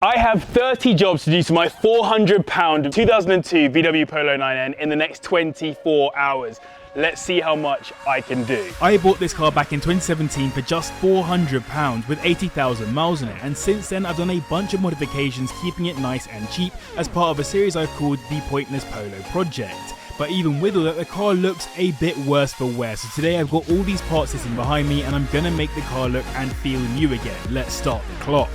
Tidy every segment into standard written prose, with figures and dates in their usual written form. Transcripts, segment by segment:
I have 30 jobs to do to my £400 2002 VW Polo 9N in the next 24 hours. Let's see how much I can do. I bought this car back in 2017 for just £400 with 80,000 miles on it, and since then I've done a bunch of modifications keeping it nice and cheap as part of a series I've called the Pointless Polo Project. But even with all that, the car looks a bit worse for wear, so today I've got all these parts sitting behind me and I'm gonna make the car look and feel new again. Let's start the clock.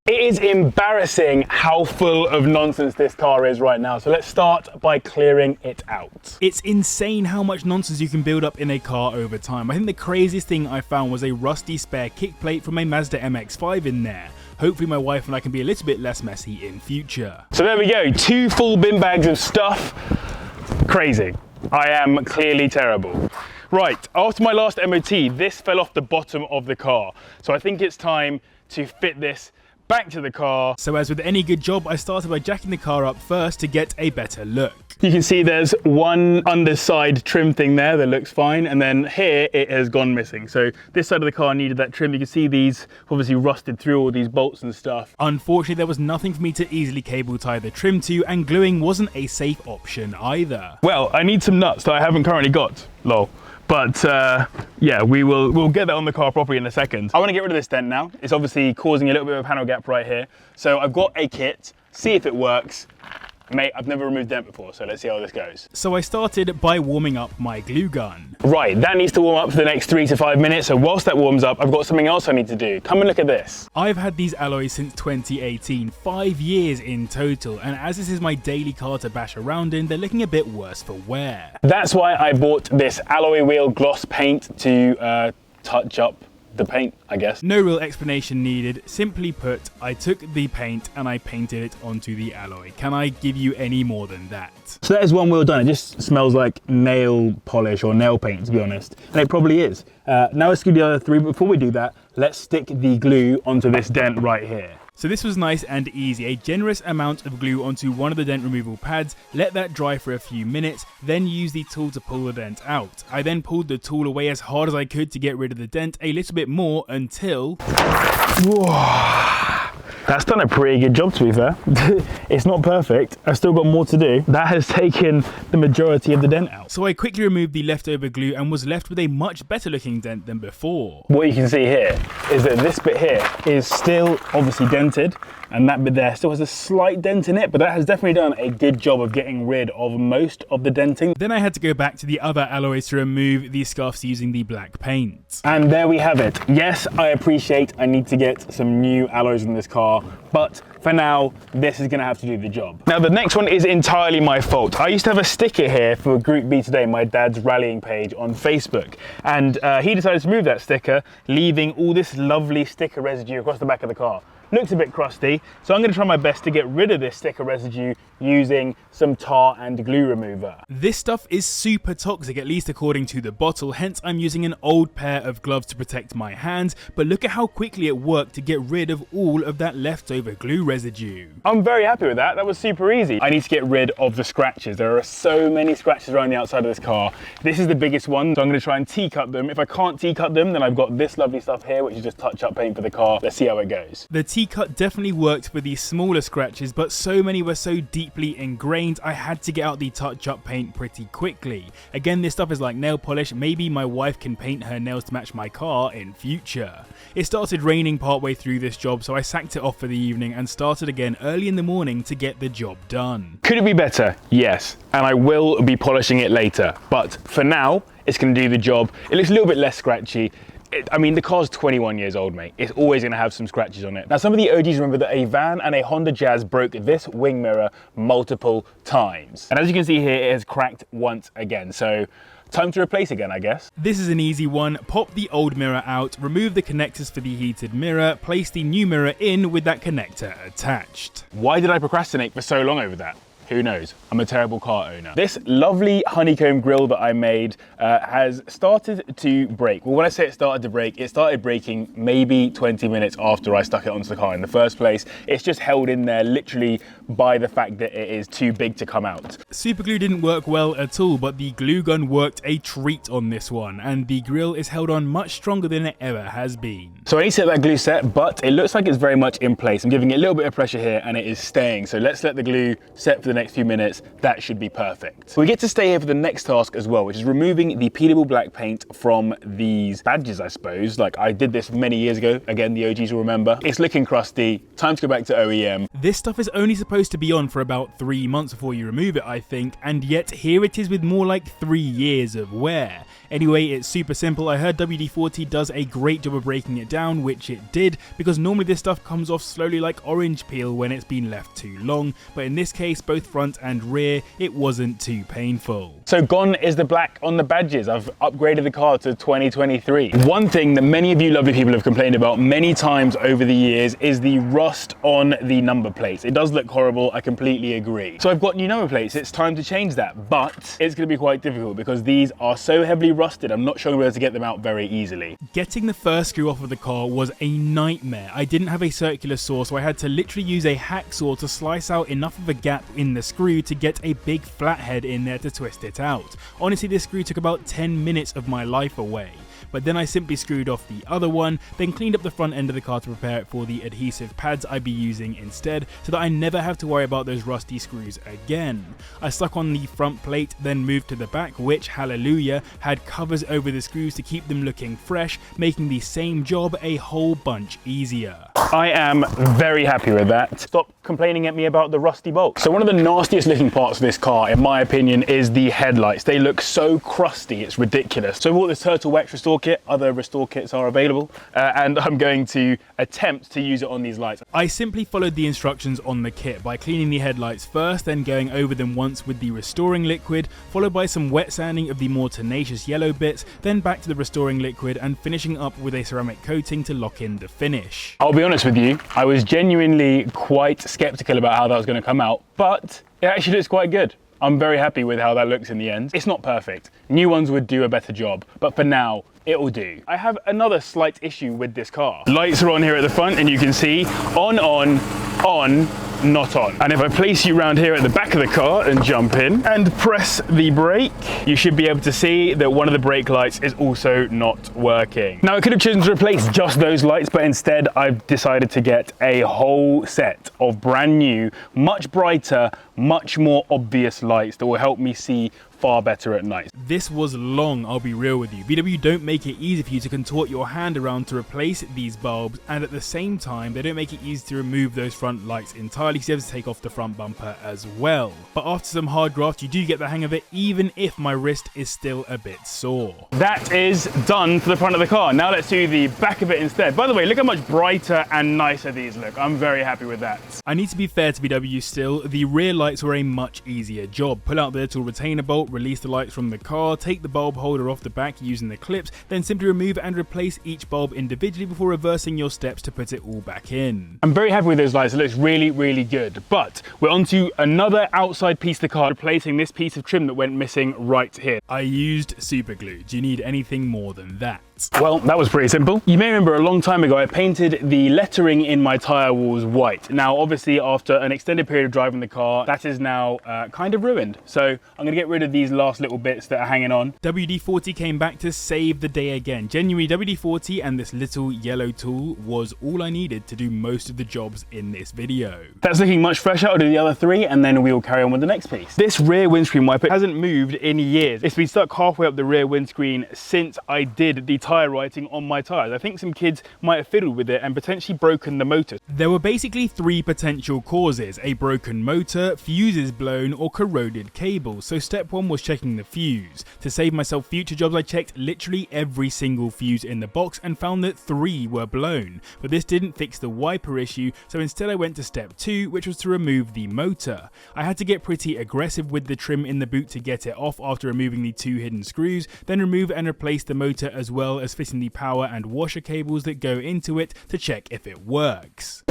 It is embarrassing how full of nonsense this car is right now, so let's start by clearing it out. It's insane how much nonsense you can build up in a car over time. I think the craziest thing I found was a rusty spare kick plate from a Mazda MX-5 in there. Hopefully my wife and I can be a little bit less messy in future. So there we go, 2 full bin bags of stuff. Crazy. I am clearly terrible. Right, after my last MOT, this fell off the bottom of the car, so I think it's time to fit this back to the car. So as with any good job, I started by jacking the car up first to get a better look. You can see there's one underside trim thing there that looks fine, and then here it has gone missing. So this side of the car needed that trim. You can see these obviously rusted through all these bolts and stuff. Unfortunately, there was nothing for me to easily cable tie the trim to, and gluing wasn't a safe option either. Well, I need some nuts that I haven't currently got, lol. But yeah, we'll get that on the car properly in a second. I want to get rid of this dent now. It's obviously causing a little bit of a panel gap right here. So I've got a kit, see if it works. Mate, I've never removed dent before, so let's see how this goes. So I started by warming up my glue gun. Right, that needs to warm up for the next 3 to 5 minutes, so whilst that warms up, I've got something else I need to do. Come and look at this. I've had these alloys since 2018, 5 years in total, and as this is my daily car to bash around in, they're looking a bit worse for wear. That's why I bought this alloy wheel gloss paint to touch up the paint, I guess. No real explanation needed. Simply put, I took the paint and I painted it onto the alloy. Can I give you any more than that? So that is one wheel done. It just smells like nail polish or nail paint, to be honest. And it probably is. Now let's do the other 3, but before we do that, let's stick the glue onto this dent right here. So this was nice and easy. A generous amount of glue onto one of the dent removal pads, let that dry for a few minutes, then use the tool to pull the dent out. I then pulled the tool away as hard as I could to get rid of the dent, a little bit more until... Whoa. That's done a pretty good job, to be fair. It's not perfect. I've still got more to do. That has taken the majority of the dent out. So I quickly removed the leftover glue and was left with a much better looking dent than before. What you can see here is that this bit here is still obviously dented, and that bit there still has a slight dent in it, but that has definitely done a good job of getting rid of most of the denting. Then I had to go back to the other alloys to remove the scuffs using the black paint. And there we have it. Yes, I appreciate I need to get some new alloys in this car, but for now, this is gonna have to do the job. Now, the next one is entirely my fault. I used to have a sticker here for Group B Today, my dad's rallying page on Facebook, and he decided to remove that sticker, leaving all this lovely sticker residue across the back of the car. Looks a bit crusty, so I'm going to try my best to get rid of this sticker residue using some tar and glue remover. This stuff is super toxic, at least according to the bottle, hence I'm using an old pair of gloves to protect my hands, but look at how quickly it worked to get rid of all of that leftover glue residue. I'm very happy with that. That was super easy. I need to get rid of the scratches. There are so many scratches around the outside of this car. This is the biggest one, so I'm going to try and T-cut them. If I can't T-cut them, then I've got this lovely stuff here, which is just touch-up paint for the car. Let's see how it goes. The T-cut definitely worked for the smaller scratches, but so many were so deeply ingrained, I had to get out the touch-up paint pretty quickly. Again, this stuff is like nail polish. Maybe my wife can paint her nails to match my car in future. It started raining partway through this job, so I sacked it off for the evening and started again early in the morning to get the job done. Could it be better? Yes, and I will be polishing it later, but for now, it's going to do the job. It looks a little bit less scratchy. I mean, the car's 21 years old, mate. It's always going to have some scratches on it. Now, some of the OGs remember that a van and a Honda Jazz broke this wing mirror multiple times. And as you can see here, it has cracked once again. So time to replace again, I guess. This is an easy one. Pop the old mirror out, remove the connectors for the heated mirror, place the new mirror in with that connector attached. Why did I procrastinate for so long over that? Who knows? I'm a terrible car owner. This lovely honeycomb grille that I made has started to break. Well, when I say it started to break, it started breaking maybe 20 minutes after I stuck it onto the car in the first place. It's just held in there literally by the fact that it is too big to come out. Super glue didn't work well at all, but the glue gun worked a treat on this one, and the grille is held on much stronger than it ever has been. So I need to set that glue set, but it looks like it's very much in place. I'm giving it a little bit of pressure here and it is staying. So let's let the glue set for the next few minutes. That should be perfect. We get to stay here for the next task as well, which is removing the peelable black paint from these badges, I suppose. Like, I did this many years ago. Again, the OGs will remember. It's looking crusty. Time to go back to OEM. This stuff is only supposed to be on for about 3 months before you remove it, I think, and yet here it is with more like 3 years of wear. Anyway, it's super simple. I heard WD-40 does a great job of breaking it down, which it did, because normally this stuff comes off slowly like orange peel when it's been left too long, but in this case, both front and rear, it wasn't too painful. So gone is the black on the badges. I've upgraded the car to 2023. One thing that many of you lovely people have complained about many times over the years is the rust on the number plates. It does look horrible, I completely agree. So I've got new number plates, it's time to change that, but it's gonna be quite difficult because these are so heavily rusted, I'm not sure I'm able to get them out very easily. Getting the first screw off of the car was a nightmare. I didn't have a circular saw, so I had to literally use a hacksaw to slice out enough of a gap in the screw to get a big flathead in there to twist it out. Honestly, this screw took about 10 minutes of my life away. But then I simply screwed off the other one, then cleaned up the front end of the car to prepare it for the adhesive pads I'd be using instead, so that I never have to worry about those rusty screws again. I stuck on the front plate, then moved to the back, which, hallelujah, had covers over the screws to keep them looking fresh, making the same job a whole bunch easier. I am very happy with that. Stop complaining at me about the rusty bolts. So one of the nastiest looking parts of this car, in my opinion, is the headlights. They look so crusty, it's ridiculous. So I bought this Turtle Wax Restore kit. Other restore kits are available, and I'm going to attempt to use it on these lights. I simply followed the instructions on the kit by cleaning the headlights first, then going over them once with the restoring liquid, followed by some wet sanding of the more tenacious yellow bits, then back to the restoring liquid and finishing up with a ceramic coating to lock in the finish. I'll be honest with you, I was genuinely quite skeptical about how that was going to come out, but it actually looks quite good. I'm very happy with how that looks in the end. It's not perfect. New ones would do a better job, but for now, it'll do. I have another slight issue with this car. Lights are on here at the front and you can see on, not on. And if I place you around here at the back of the car and jump in and press the brake, you should be able to see that one of the brake lights is also not working. Now I could have chosen to replace just those lights, but instead I've decided to get a whole set of brand new, much brighter, much more obvious lights that will help me see far better at night. This was long, I'll be real with you. VW don't make it easy for you to contort your hand around to replace these bulbs, and at the same time they don't make it easy to remove those front lights entirely, so you have to take off the front bumper as well. But after some hard graft you do get the hang of it, even if my wrist is still a bit sore. That is done for the front of the car. Now let's do the back of it instead. By the way, look how much brighter and nicer these look. I'm very happy with that. I need to be fair to VW still, the rear lights were a much easier job. Pull out the little retainer bolt, release the lights from the car, take the bulb holder off the back using the clips, then simply remove and replace each bulb individually before reversing your steps to put it all back in. I'm very happy with those lights, it looks really, really good. But we're on to another outside piece of the car, replacing this piece of trim that went missing right here. I used super glue. Do you need anything more than that? Well, that was pretty simple. You may remember a long time ago I painted the lettering in my tyre walls white. Now obviously after an extended period of driving the car, that is now kind of ruined. So I'm going to get rid of these last little bits that are hanging on. WD-40 came back to save the day again. Genuinely, WD-40 and this little yellow tool was all I needed to do most of the jobs in this video. That's looking much fresher. I'll do the other three and then we will carry on with the next piece. This rear windscreen wiper hasn't moved in years. It's been stuck halfway up the rear windscreen since I did the tyre writing on my tyres. I think some kids might have fiddled with it and potentially broken the motor. There were basically 3 potential causes: a broken motor, fuses blown, or corroded cables. So step 1 was checking the fuse. To save myself future jobs, I checked literally every single fuse in the box and found that 3 were blown. But this didn't fix the wiper issue, so instead I went to step 2, which was to remove the motor. I had to get pretty aggressive with the trim in the boot to get it off after removing the 2 hidden screws, then remove and replace the motor as well as fitting the power and washer cables that go into it to check if it works.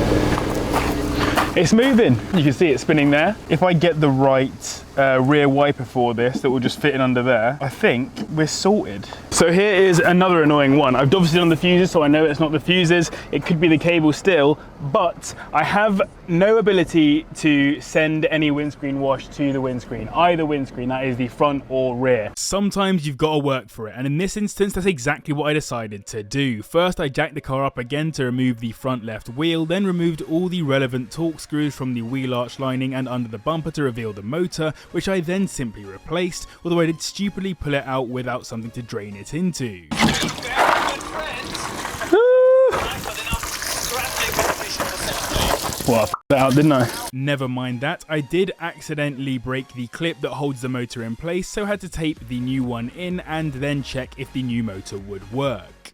It's moving. You can see it spinning there. If I get the right rear wiper for this that will just fit in under there, I think we're sorted. So here is another annoying one. I've obviously done the fuses, so I know it's not the fuses. It could be the cable still, but I have no ability to send any windscreen wash to the windscreen, either windscreen, that is the front or rear. Sometimes you've got to work for it, and in this instance that's exactly what I decided to do. First I jacked the car up again to remove the front left wheel, then removed all the relevant torque screws from the wheel arch lining and under the bumper to reveal the motor, which I then simply replaced, although I did stupidly pull it out without something to drain it into. Well, I f***ed that out, didn't I? Never mind that, I did accidentally break the clip that holds the motor in place, so had to tape the new one in and then check if the new motor would work.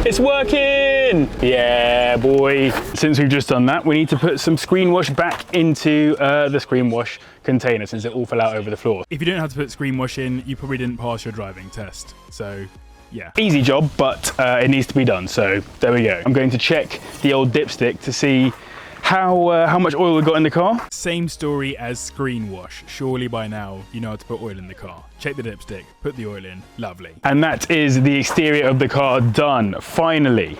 It's working! Yeah, boy. Since we've just done that, we need to put some screen wash back into the screen wash container since it all fell out over the floor. If you don't know how to put screen wash in, you probably didn't pass your driving test, so yeah. Easy job, but it needs to be done, so there we go. I'm going to check the old dipstick to see how much oil we got in the car. Same story as screen wash. Surely by now you know how to put oil in the car. Check the dipstick, put the oil in, lovely. And that is the exterior of the car done, finally.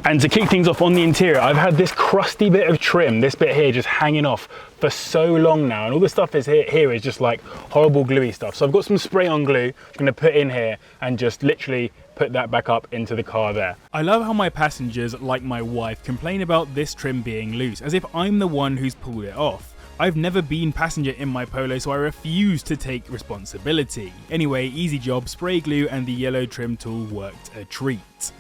And to kick things off on the interior, I've had this crusty bit of trim, this bit here just hanging off for so long now, and all the stuff is here is just like horrible gluey stuff. So I've got some spray on glue I'm going to put in here and just literally put that back up into the car there. I love how my passengers, like my wife, complain about this trim being loose, as if I'm the one who's pulled it off. I've never been passenger in my Polo, so I refuse to take responsibility. Anyway, easy job, spray glue and the yellow trim tool worked a treat.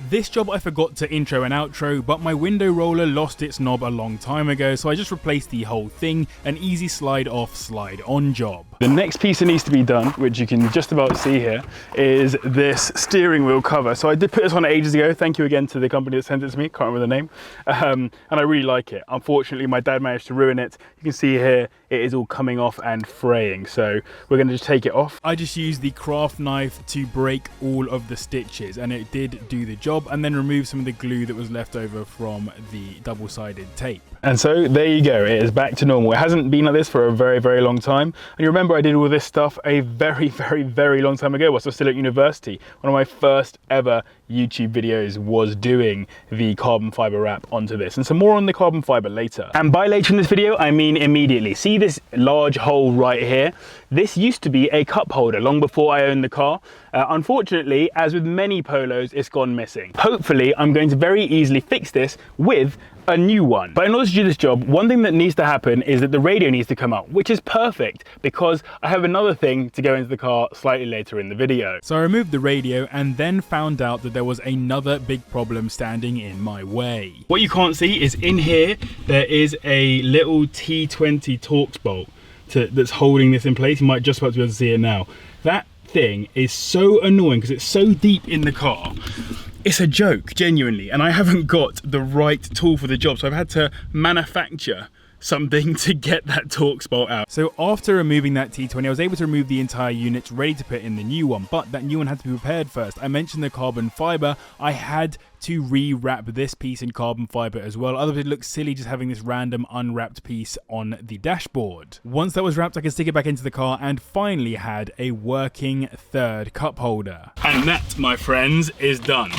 This job I forgot to intro and outro, but my window roller lost its knob a long time ago, so I just replaced the whole thing, an easy slide off, slide on job. The next piece that needs to be done, which you can just about see here, is this steering wheel cover. So I did put this on ages ago. Thank you again to the company that sent it to me, can't remember the name. And I really like it. Unfortunately, my dad managed to ruin it. You can see here, it is all coming off and fraying. So we're gonna just take it off. I just used the craft knife to break all of the stitches, and it did do the job, and then remove some of the glue that was left over from the double-sided tape. And so there you go, it is back to normal. It hasn't been like this for a very, very long time. And you remember I did all this stuff a very, very, very long time ago whilst I was still at university. One of my first ever YouTube videos was doing the carbon fiber wrap onto this, and some more on the carbon fiber later. And by later in this video, I mean immediately. See this large hole right here? This used to be a cup holder long before I owned the car. Unfortunately, as with many Polos, it's gone missing. Hopefully, I'm going to very easily fix this with a new one. But in order to do this job, one thing that needs to happen is that the radio needs to come out, which is perfect because I have another thing to go into the car slightly later in the video. So I removed the radio and then found out that there was another big problem standing in my way. What you can't see is in here, there is a little T20 Torx bolt that's holding this in place. You might just about to be able to see it now. That thing is so annoying because it's so deep in the car. It's a joke, genuinely, and I haven't got the right tool for the job, so I've had to manufacture something to get that Torx bolt out. So after removing that T20, I was able to remove the entire unit ready to put in the new one, but that new one had to be repaired first. I mentioned the carbon fiber. I had to re-wrap this piece in carbon fiber as well, otherwise it looks silly just having this random unwrapped piece on the dashboard. Once that was wrapped, I could stick it back into the car and finally had a working third cup holder. And that, my friends, is done.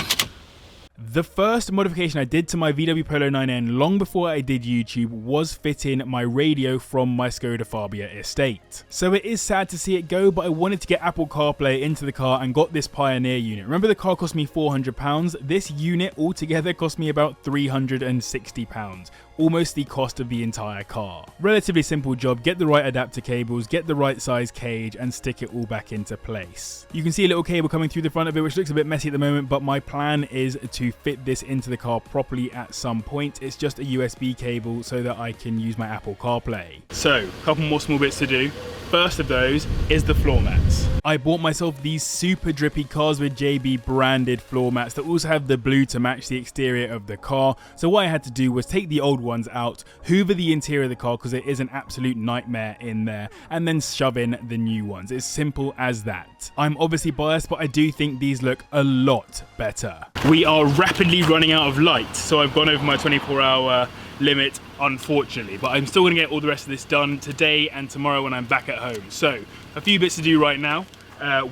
The first modification I did to my VW Polo 9N long before I did YouTube was fit in my radio from my Skoda Fabia estate. So it is sad to see it go, but I wanted to get Apple CarPlay into the car and got this Pioneer unit. Remember, the car cost me £400? This unit altogether cost me about £360. Almost the cost of the entire car. Relatively simple job, get the right adapter cables, get the right size cage and stick it all back into place. You can see a little cable coming through the front of it which looks a bit messy at the moment, but my plan is to fit this into the car properly at some point. It's just a USB cable so that I can use my Apple CarPlay. So, a couple more small bits to do. First of those is the floor mats. I bought myself these super drippy Cars with JB branded floor mats that also have the blue to match the exterior of the car. So what I had to do was take the old ones out, hoover the interior of the car because it is an absolute nightmare in there, and then shove in the new ones. It's simple as that. I'm obviously biased, but I do think these look a lot better. We are rapidly running out of light, so I've gone over my 24-hour limit, unfortunately, but I'm still gonna get all the rest of this done today and tomorrow when I'm back at home. So, a few bits to do right now.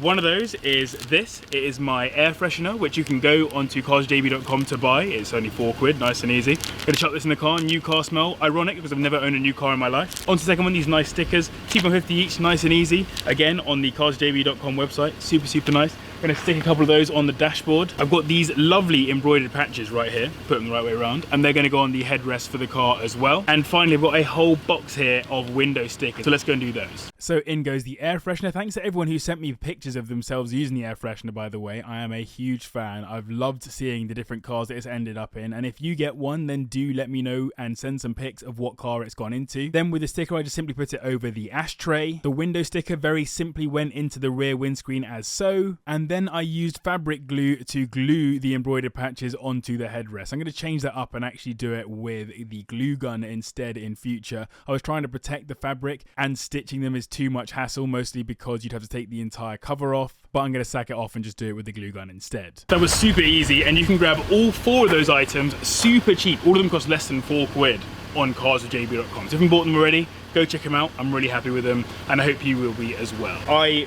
One of those is this. It is my air freshener, which you can go onto carsjb.com to buy. It's only £4, nice and easy. Gonna chuck this in the car, new car smell. Ironic, because I've never owned a new car in my life. On to the second one, these nice stickers. £2.50 each, nice and easy. Again, on the carsjb.com website, super nice. Gonna stick a couple of those on the dashboard. I've got these lovely embroidered patches right here, put them the right way around, and they're gonna go on the headrest for the car as well. And finally, I've got a whole box here of window stickers, so let's go and do those. So in goes the air freshener. Thanks to everyone who sent me pictures of themselves using the air freshener, by the way. I am a huge fan. I've loved seeing the different cars that it's ended up in, and if you get one, then do let me know and send some pics of what car it's gone into. Then with the sticker, I just simply put it over the ashtray. The window sticker very simply went into the rear windscreen as so, and then I used fabric glue to glue the embroidered patches onto the headrest. I'm going to change that up and actually do it with the glue gun instead in future. I was trying to protect the fabric, and stitching them is too much hassle, mostly because you'd have to take the entire cover off, but I'm going to sack it off and just do it with the glue gun instead. That was super easy, and you can grab all 4 of those items super cheap. All of them cost less than £4 on carsjb.com. So if you haven't bought them already, go check them out. I'm really happy with them, and I hope you will be as well. I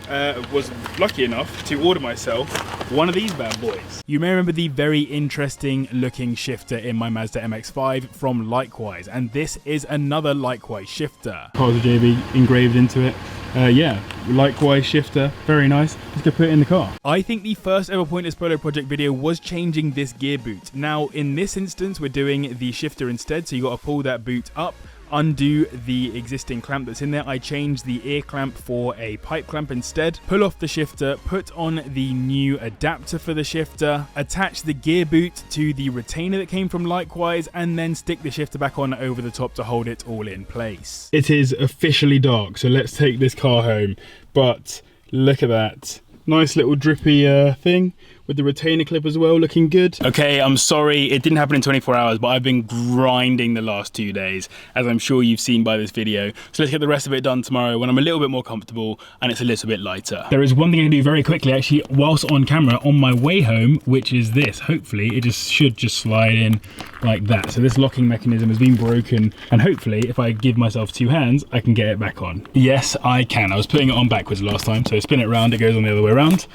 was lucky enough to order myself one of these bad boys. You may remember the very interesting looking shifter in my Mazda MX-5 from Likewise, and this is another Likewise shifter. carsjb engraved into it. Yeah, Likewise shifter, very nice. Let's go put it in the car. I think the first ever Pointless Polo project video was changing this gear boot. Now in this instance we're doing the shifter instead, so you got to pull that boot up, undo the existing clamp that's in there. I changed the ear clamp for a pipe clamp instead, pull off the shifter, put on the new adapter for the shifter, attach the gear boot to the retainer that came from Likewise, and then stick the shifter back on over the top to hold it all in place. It is officially dark, so let's take this car home, but look at that. Nice little drippy thing with the retainer clip as well, looking good. Okay, I'm sorry, it didn't happen in 24 hours, but I've been grinding the last 2 days, as I'm sure you've seen by this video. So let's get the rest of it done tomorrow when I'm a little bit more comfortable and it's a little bit lighter. There is one thing I can do very quickly, actually, whilst on camera on my way home, which is this. Hopefully, it should just slide in like that. So this locking mechanism has been broken, and hopefully, if I give myself 2 hands, I can get it back on. Yes, I can. I was putting it on backwards last time, so spin it around, it goes on the other way around.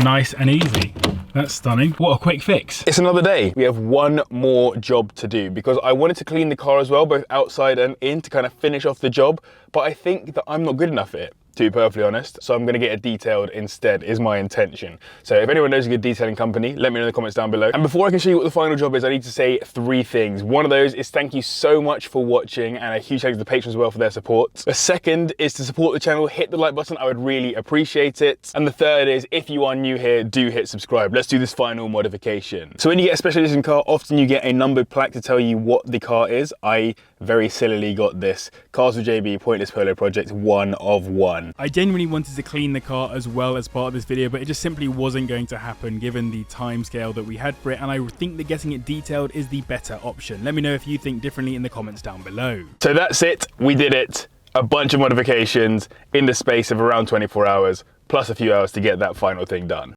Nice and easy. That's stunning. What a quick fix. It's another day. We have one more job to do because I wanted to clean the car as well, both outside and in, to kind of finish off the job, but I think that I'm not good enough at it, to be perfectly honest. So I'm gonna get it detailed instead, is my intention. So if anyone knows a good detailing company, let me know in the comments down below. And before I can show you what the final job is, I need to say 3 things. One of those is thank you so much for watching, and a huge thanks to the patrons as well for their support. The second is to support the channel, hit the like button, I would really appreciate it. And the third is, if you are new here, do hit subscribe. Let's do this final modification. So when you get a special edition car, often you get a numbered plaque to tell you what the car is. I very sillily got this Cars with JB Pointless Polo Project 1 of 1. I genuinely wanted to clean the car as well as part of this video, but it just simply wasn't going to happen given the time scale that we had for it, and I think that getting it detailed is the better option. Let me know if you think differently in the comments down below. So that's it, we did it. A bunch of modifications in the space of around 24 hours, plus a few hours to get that final thing done.